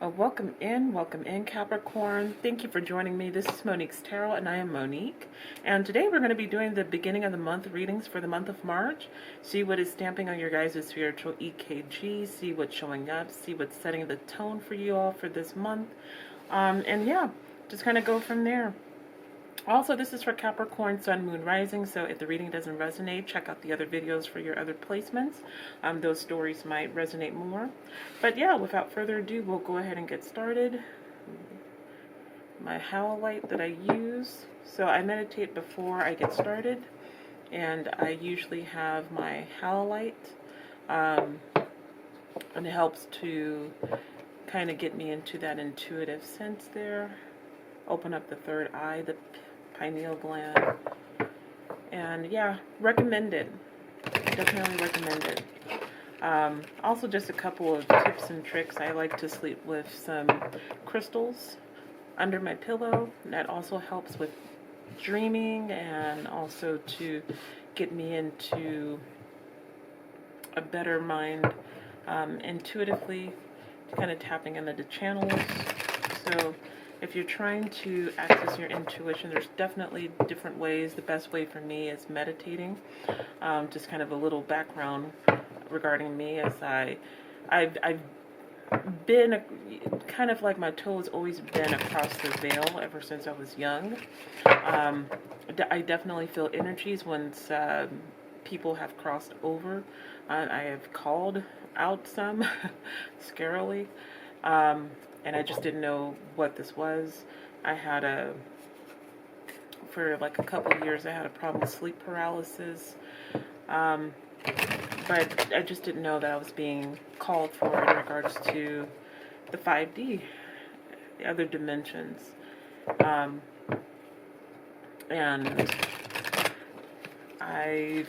Welcome in Capricorn. Thank you for joining me. This is Monique's Tarot and I am Monique. And today we're going to be doing the beginning of the month readings for the month of March. See what is stamping on your guys' spiritual EKG, see what's showing up, see what's setting the tone for you all for this month. And yeah, just kind of go from there. Also, this is for Capricorn, Sun, Moon, Rising, so if the reading doesn't resonate, check out the other videos for your other placements. Those stories might resonate more. But yeah, without further ado, we'll go ahead and get started. My howlite that I use. So I meditate before I get started, and I usually have my howlite, and it helps to kind of get me into that intuitive sense there. Open up the third eye, the pineal gland, and yeah, recommended. Definitely recommended. Also, just a couple of tips and tricks. I like to sleep with some crystals under my pillow. That also helps with dreaming and also to get me into a better mind intuitively, kind of tapping into the channels. So if you're trying to access your intuition, there's definitely different ways. The best way for me is meditating. Just kind of a little background regarding me, as I've been kind of like my toe has always been across the veil ever since I was young. I definitely feel energies once people have crossed over. I have called out some scarily. And I just didn't know what this was. I had for like a couple of years, I had a problem with sleep paralysis. But I just didn't know that I was being called for in regards to the 5D, the other dimensions. And I've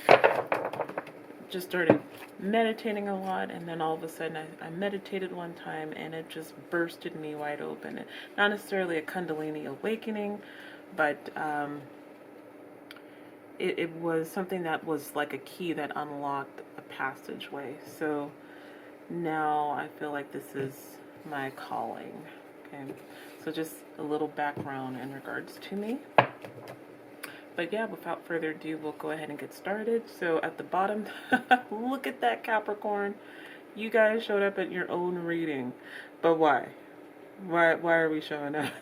just started meditating a lot, and then all of a sudden I meditated one time and it just bursted me wide open. Not necessarily a Kundalini awakening, but it was something that was like a key that unlocked a passageway. So now I feel like this is my calling. Okay, so just a little background in regards to me. But yeah, without further ado, we'll go ahead and get started. So at the bottom, look at that, Capricorn. You guys showed up at your own reading. But why? Why are we showing up?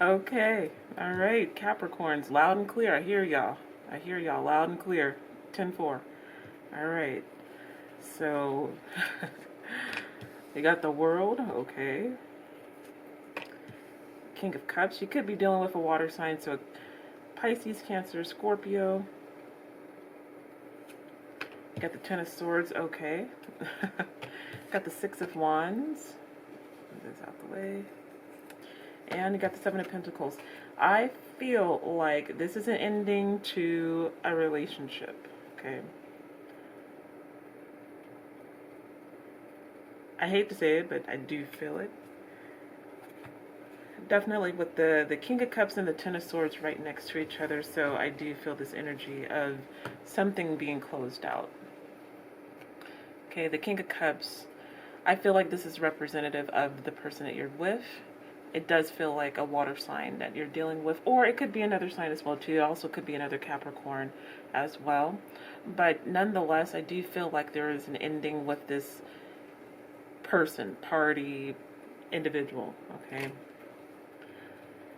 Okay. All right, Capricorns, loud and clear. I hear y'all. I hear y'all loud and clear. 10-4. All right. So you got the World. Okay. King of Cups. You could be dealing with a water sign, so Pisces, Cancer, Scorpio. Got the Ten of Swords, okay. Got the Six of Wands. Move this out the way. And you got the Seven of Pentacles. I feel like this is an ending to a relationship, okay. I hate to say it, but I do feel it. Definitely with the King of Cups and the Ten of Swords right next to each other, so I do feel this energy of something being closed out. Okay, the King of Cups, I feel like this is representative of the person that you're with. It does feel like a water sign that you're dealing with, or it could be another sign as well too. It also could be another Capricorn as well. But nonetheless, I do feel like there is an ending with this person, party, individual, okay?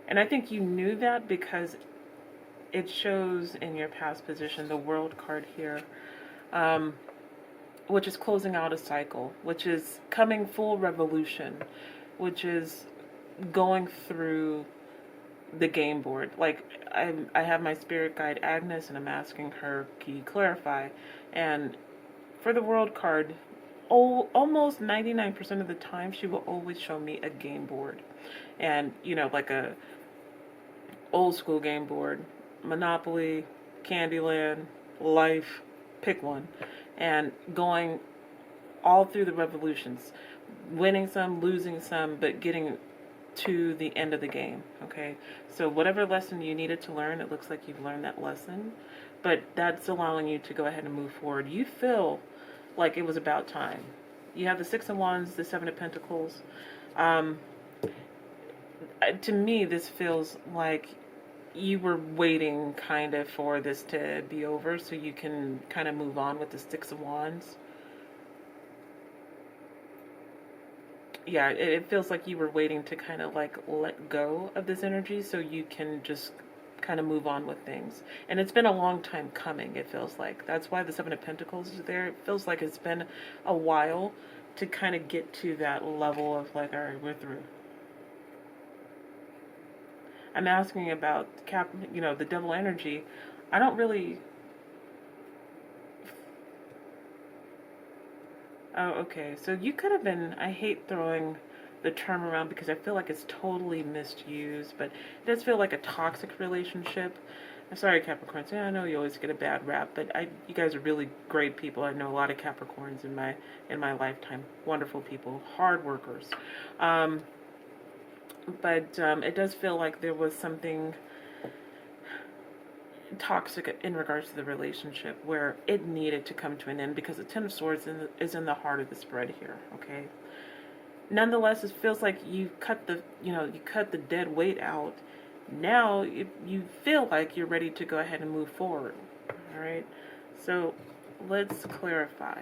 And I think you knew that because it shows in your past position, the World card here, which is closing out a cycle, which is coming full revolution, which is going through the game board. Like, I have my spirit guide Agnes, and I'm asking her, can you clarify? And for the World card, almost 99% of the time, she will always show me a game board. And, you know, like a old school game board, Monopoly, Candyland, Life, pick one, and going all through the revolutions, winning some, losing some, but getting to the end of the game, okay? So whatever lesson you needed to learn, it looks like you've learned that lesson, but that's allowing you to go ahead and move forward. You feel like it was about time. You have the Six of Wands, the Seven of Pentacles. To me, this feels like you were waiting kind of for this to be over so you can kind of move on with the Six of Wands. Yeah, it feels like you were waiting to kind of like let go of this energy so you can just kind of move on with things. And it's been a long time coming, it feels like. That's why the Seven of Pentacles is there. It feels like it's been a while to kind of get to that level of like, all right, we're through. I'm asking about the devil energy. I don't really. Oh, okay. So you could have been. I hate throwing the term around because I feel like it's totally misused, but it does feel like a toxic relationship. I'm sorry, Capricorns. Yeah, I know you always get a bad rap, but you guys are really great people. I know a lot of Capricorns in my lifetime. Wonderful people, hard workers. But it does feel like there was something toxic in regards to the relationship where it needed to come to an end because the Ten of Swords is in the heart of the spread here, okay? Nonetheless, it feels like you cut the dead weight out. Now you feel like you're ready to go ahead and move forward, all right? So let's clarify.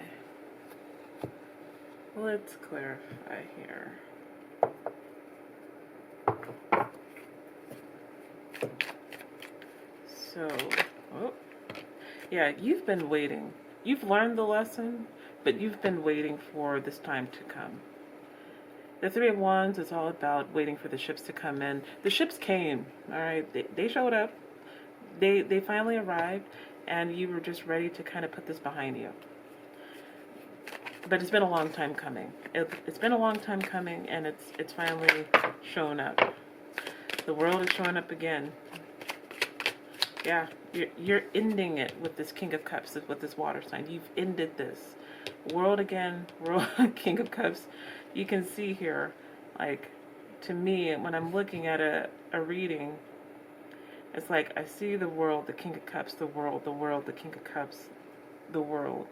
Let's clarify here. So, yeah, you've been waiting. You've learned the lesson, but you've been waiting for this time to come. The Three of Wands is all about waiting for the ships to come in. The ships came, all right? They showed up. They finally arrived, and you were just ready to kind of put this behind you. But it's been a long time coming. It's been a long time coming, and it's finally shown up. The world is showing up again. Yeah, you're ending it with this King of Cups, with this water sign. You've ended this. World again, world, King of Cups. You can see here, like, to me, when I'm looking at a reading, it's like I see the world, the King of Cups, the world, the King of Cups, the world.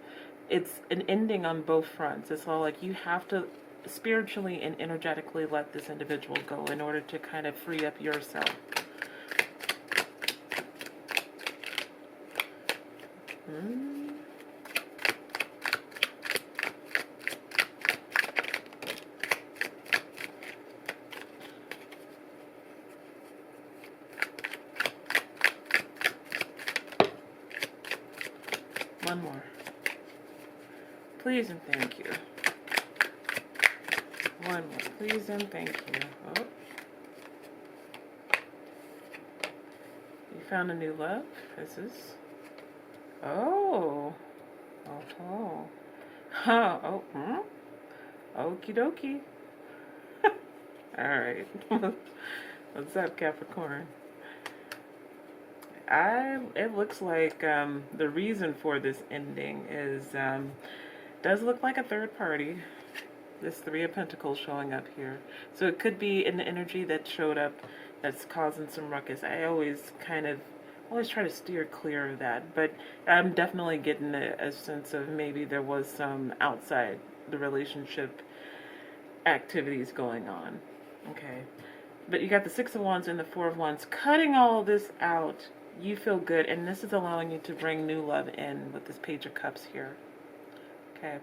It's an ending on both fronts. It's all like you have to spiritually and energetically let this individual go in order to kind of free up yourself. One more. Please and thank you. One more. Please and thank you. Oh. You found a new love? Is this? Oh. Oh. Huh. Oh. Okie dokie. Alright. What's up, Capricorn? It looks like the reason for this ending is does look like a third party. This Three of Pentacles showing up here. So it could be an energy that showed up that's causing some ruckus. I always try to steer clear of that, but I'm definitely getting a sense of maybe there was some outside the relationship activities going on. Okay. But you got the Six of Wands and the Four of Wands. Cutting all of this out, you feel good, and this is allowing you to bring new love in with this Page of Cups here. Okay,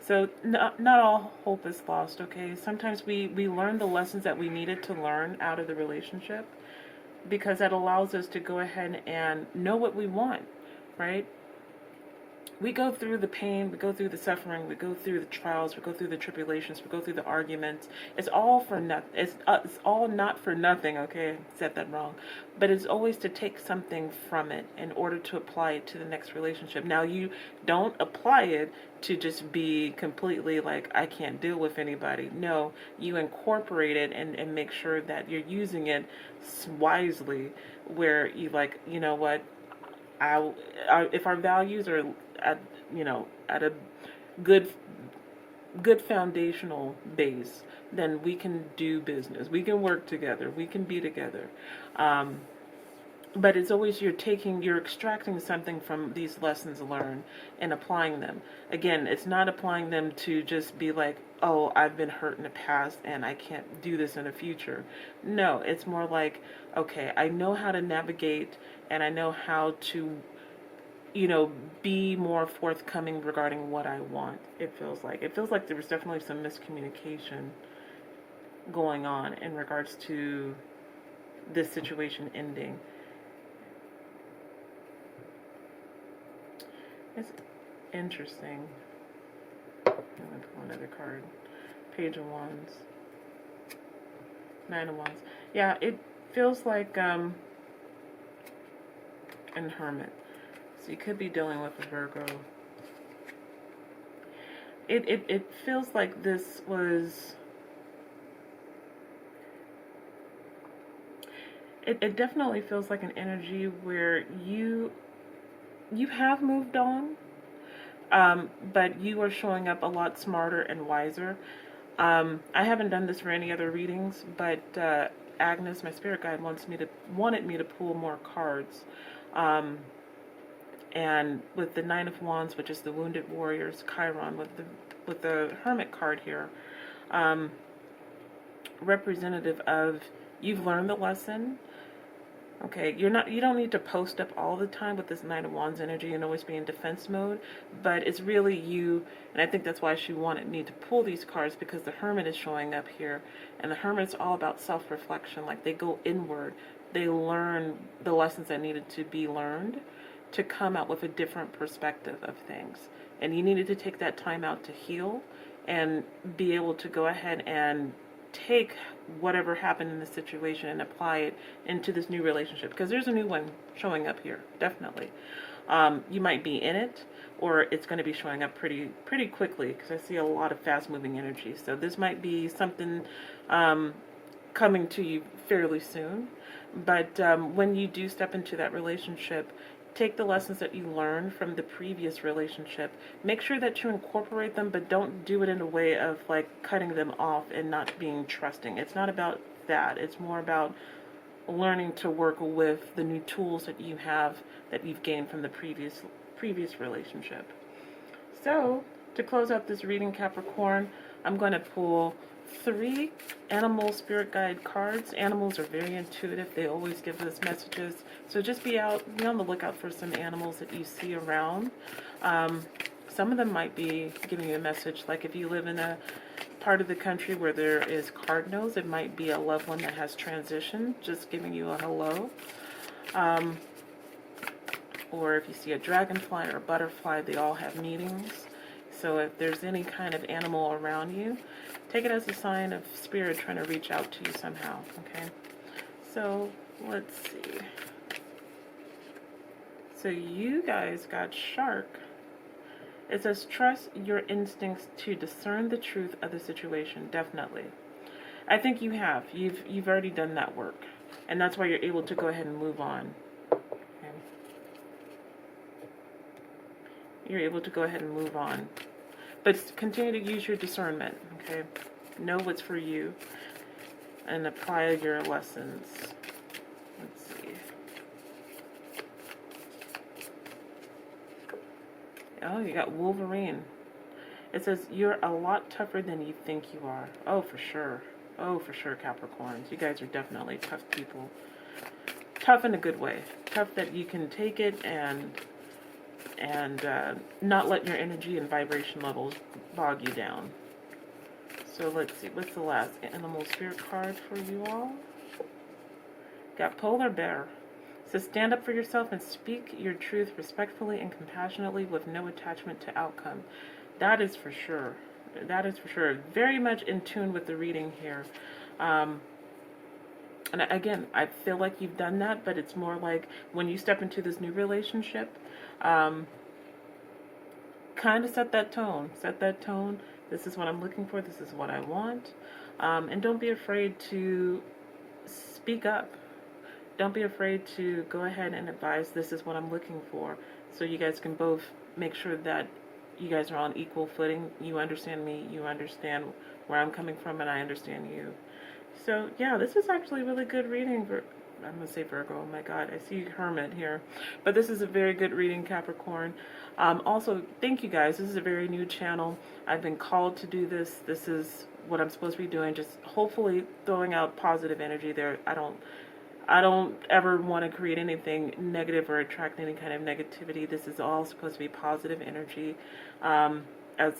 so not all hope is lost, okay? Sometimes we learn the lessons that we needed to learn out of the relationship because that allows us to go ahead and know what we want, right? We go through the pain, we go through the suffering, we go through the trials, we go through the tribulations, we go through the arguments. It's all for nothing. It's all not for nothing, okay? I said that wrong. But it's always to take something from it in order to apply it to the next relationship. Now, you don't apply it to just be completely like, I can't deal with anybody. No, you incorporate it and make sure that you're using it wisely where you like, you know what, if our values are at a good foundational base, then we can do business. We can work together. We can be together. but it's always you're extracting something from these lessons learned and applying them. Again, it's not applying them to just be like, oh, I've been hurt in the past and I can't do this in the future. No, it's more like, okay, I know how to navigate and I know how to, be more forthcoming regarding what I want. It feels like there was definitely some miscommunication going on in regards to this situation ending. It's interesting. I'm going to pull another card. Page of Wands. Nine of Wands. Yeah, it feels like, and Hermit. So you could be dealing with a Virgo. It feels like this was... It definitely feels like an energy where you have moved on, but you are showing up a lot smarter and wiser. I haven't done this for any other readings, but Agnes, my spirit guide, wanted me to pull more cards. And with the Nine of Wands, which is the Wounded Warriors, Chiron, with the Hermit card here, representative of you've learned the lesson. Okay, you don't need to post up all the time with this Nine of Wands energy and always be in defense mode, but it's really you, and I think that's why she wanted me to pull these cards, because the Hermit is showing up here, and the Hermit is all about self-reflection. Like, they go inward, they learn the lessons that needed to be learned to come out with a different perspective of things, and you needed to take that time out to heal and be able to go ahead and take whatever happened in the situation and apply it into this new relationship, because there's a new one showing up here, definitely. You might be in it, or it's going to be showing up pretty quickly, because I see a lot of fast-moving energy. So this might be something coming to you fairly soon. But when you do step into that relationship, take the lessons that you learned from the previous relationship. Make sure that you incorporate them, but don't do it in a way of like cutting them off and not being trusting. It's not about that. It's more about learning to work with the new tools that you have, that you've gained from the previous relationship. So, to close out this reading, Capricorn, I'm going to pull 3 animal spirit guide cards. Animals are very intuitive. They always give us messages. So just be on the lookout for some animals that you see around. Some of them might be giving you a message. Like if you live in a part of the country where there is cardinals, it might be a loved one that has transitioned, just giving you a hello. Or if you see a dragonfly or a butterfly, they all have meanings. So if there's any kind of animal around you, take it as a sign of spirit trying to reach out to you somehow, okay? So, let's see. So you guys got shark. It says, trust your instincts to discern the truth of the situation, definitely. I think you have. You've already done that work. And that's why you're able to go ahead and move on. Okay? You're able to go ahead and move on. But continue to use your discernment, okay? Know what's for you and apply your lessons. Let's see. Oh, you got Wolverine. It says, you're a lot tougher than you think you are. Oh, for sure. Oh, for sure, Capricorns. You guys are definitely tough people. Tough in a good way. Tough that you can take it and not let your energy and vibration levels bog you down. So let's see, what's the last animal spirit card for you all? Got Polar Bear. It says, stand up for yourself and speak your truth respectfully and compassionately with no attachment to outcome. That is for sure. That is for sure. Very much in tune with the reading here. And again, I feel like you've done that, but it's more like when you step into this new relationship, kind of set that tone. Set that tone. This is what I'm looking for. This is what I want. And don't be afraid to speak up. Don't be afraid to go ahead and advise, this is what I'm looking for. So you guys can both make sure that you guys are on equal footing. You understand me. You understand where I'm coming from, and I understand you. So, yeah, this is actually really good reading I'm going to say Virgo. Oh my God, I see Hermit here. But this is a very good reading, Capricorn. Also, thank you guys. This is a very new channel. I've been called to do this. This is what I'm supposed to be doing. Just hopefully throwing out positive energy there. I don't ever want to create anything negative or attract any kind of negativity. This is all supposed to be positive energy. As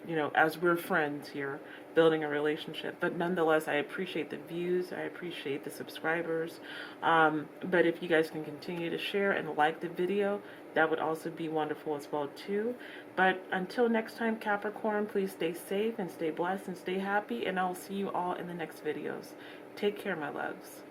you know, as we're friends here, building a relationship. But nonetheless, I appreciate the views. I appreciate the subscribers. But if you guys can continue to share and like the video, that would also be wonderful as well too. But until next time, Capricorn, please stay safe and stay blessed and stay happy. And I'll see you all in the next videos. Take care, my loves.